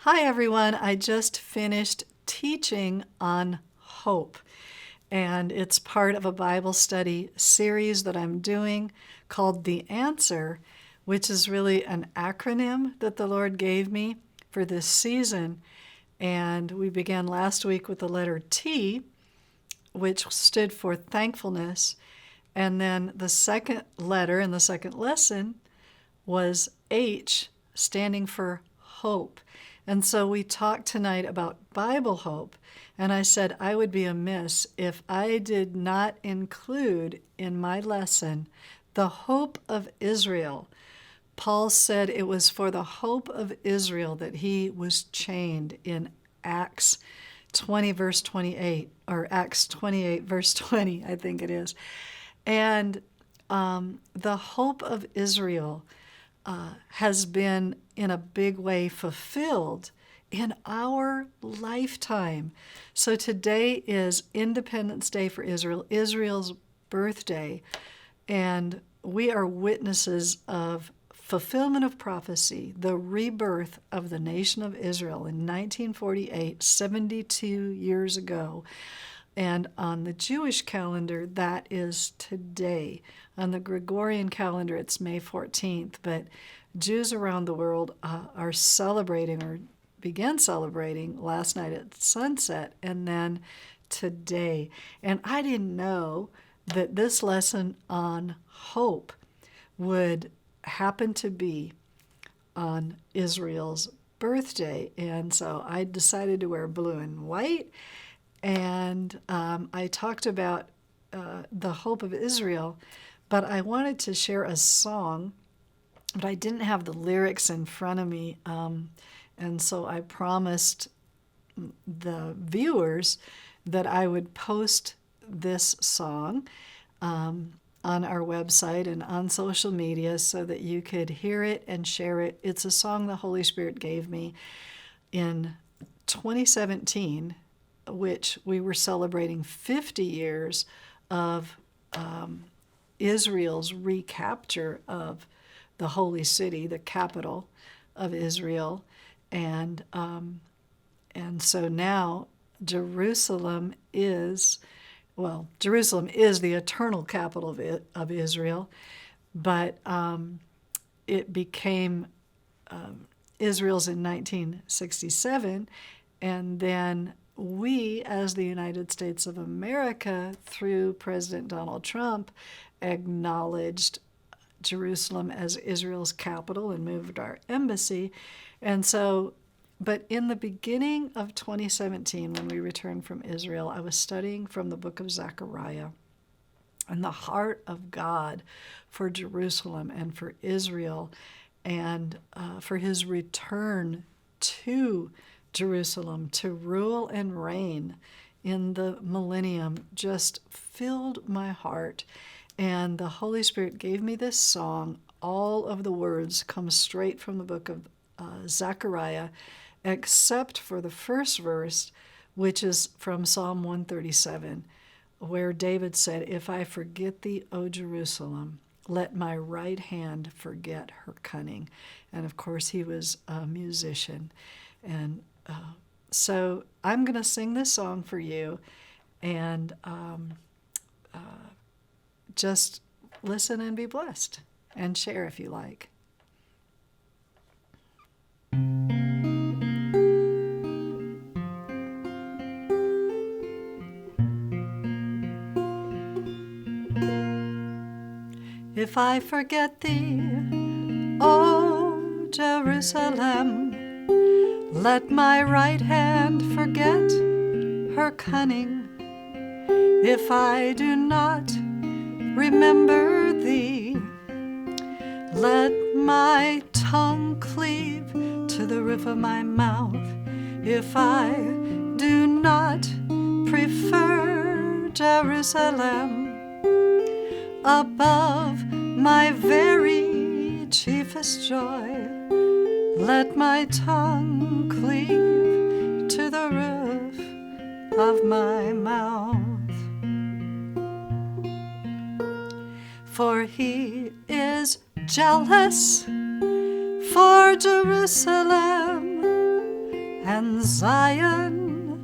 Hi, everyone. I just finished teaching on hope, and it's part of a Bible study series that I'm doing called The Answer, which is really an acronym that the Lord gave me for this season. And we began last week with the letter T, which stood for thankfulness. And then the second letter in the second lesson was H, standing for hope. And so we talked tonight about Bible hope, and I said I would be amiss if I did not include in my lesson the hope of Israel. Paul said it was for the hope of Israel that he was chained in Acts 20, verse 28, or Acts 28, verse 20, I think it is. And the hope of Israel has been in a big way fulfilled in our lifetime. So today is Independence Day for Israel, Israel's birthday, and we are witnesses of fulfillment of prophecy, the rebirth of the nation of Israel in 1948, 72 years ago. And on the Jewish calendar, that is today. On the Gregorian calendar, it's May 14th. But Jews around the world are celebrating, or began celebrating last night at sunset, and then today. And I didn't know that this lesson on hope would happen to be on Israel's birthday. And so I decided to wear blue and white. And I talked about the hope of Israel, but I wanted to share a song, but I didn't have the lyrics in front of me. And so I promised the viewers that I would post this song on our website and on social media so that you could hear it and share it. It's a song the Holy Spirit gave me in 2017, which we were celebrating 50 years of Israel's recapture of the holy city, the capital of Israel. And so now Jerusalem is the eternal capital of Israel, but it became Israel's in 1967, and then we, as the United States of America, through President Donald Trump, acknowledged Jerusalem as Israel's capital and moved our embassy. And so, but in the beginning of 2017, when we returned from Israel, I was studying from the book of Zechariah and the heart of God for Jerusalem and for Israel, and for his return to Jerusalem to rule and reign in the millennium just filled my heart. And the Holy Spirit gave me this song. All of the words come straight from the book of Zechariah, except for the first verse, which is from Psalm 137, where David said, "If I forget thee, O Jerusalem, let my right hand forget her cunning." And of course, he was a musician. And so I'm going to sing this song for you, and just listen and be blessed, and share if you like. If I forget thee, O Jerusalem, let my right hand forget her cunning. If I do not remember thee, let my tongue cleave to the roof of my mouth. If I do not prefer Jerusalem above my very chiefest joy, let my tongue cleave to the roof of my mouth. For he is jealous for Jerusalem, Zion,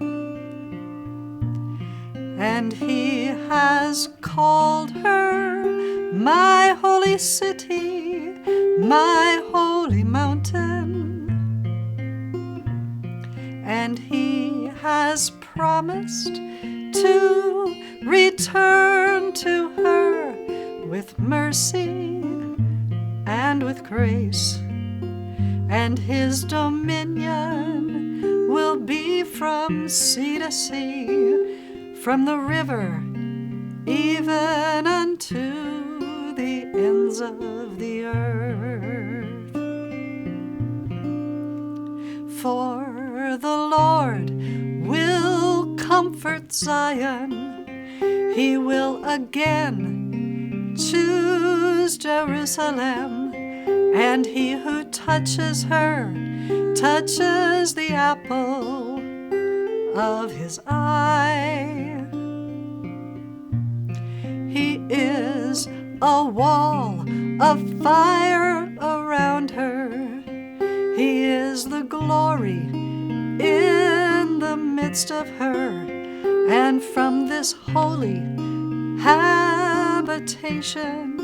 and he has called her my holy city, my holy mountain, and he has promised to return to her with mercy and with grace, and his dominion will be from sea to sea, from the river even unto the ends of the earth. For the Lord will comfort Zion, he will again choose Jerusalem, and he who touches her touches the apple of his eye. He is a wall of fire around her. He is the glory in the midst of her, and from this holy habitation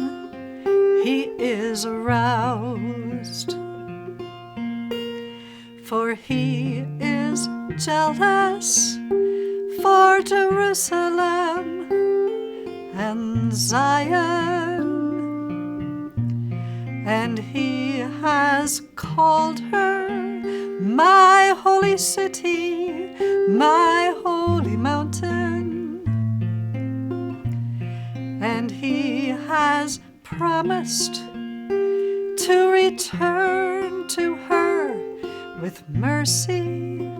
he is aroused. For he is jealous for Jerusalem and Zion, and he has called her my holy city, my holy mountain, and he has promised to return to her with mercy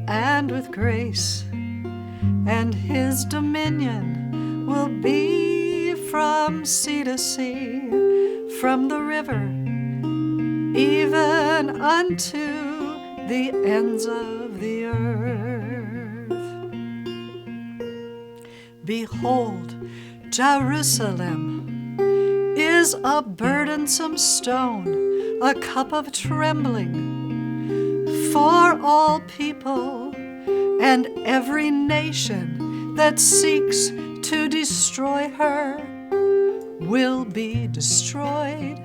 and with grace, and his dominion will be from sea to sea, from the river even unto the ends of the earth. Behold, Jerusalem is a burdensome stone, a cup of trembling for all people, and every nation that seeks to destroy her will be destroyed.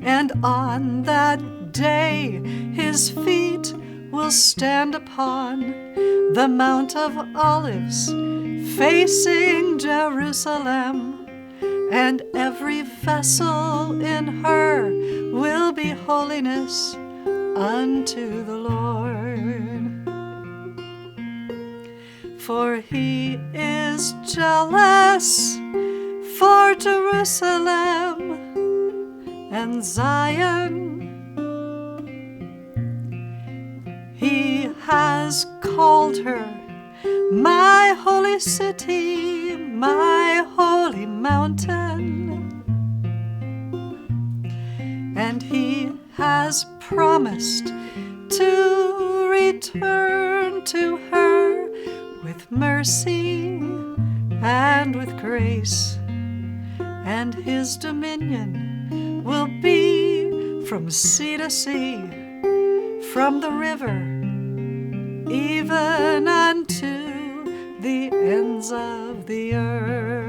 And on that day his feet will stand upon the Mount of Olives, facing Jerusalem, and every vessel in her will be holiness unto the Lord. For he is jealous for Jerusalem and Zion. He has called her my holy city, my holy mountain, and he has promised to return to her with mercy and with grace, and his dominion will be from sea to sea, from the river even unto the ends of the earth.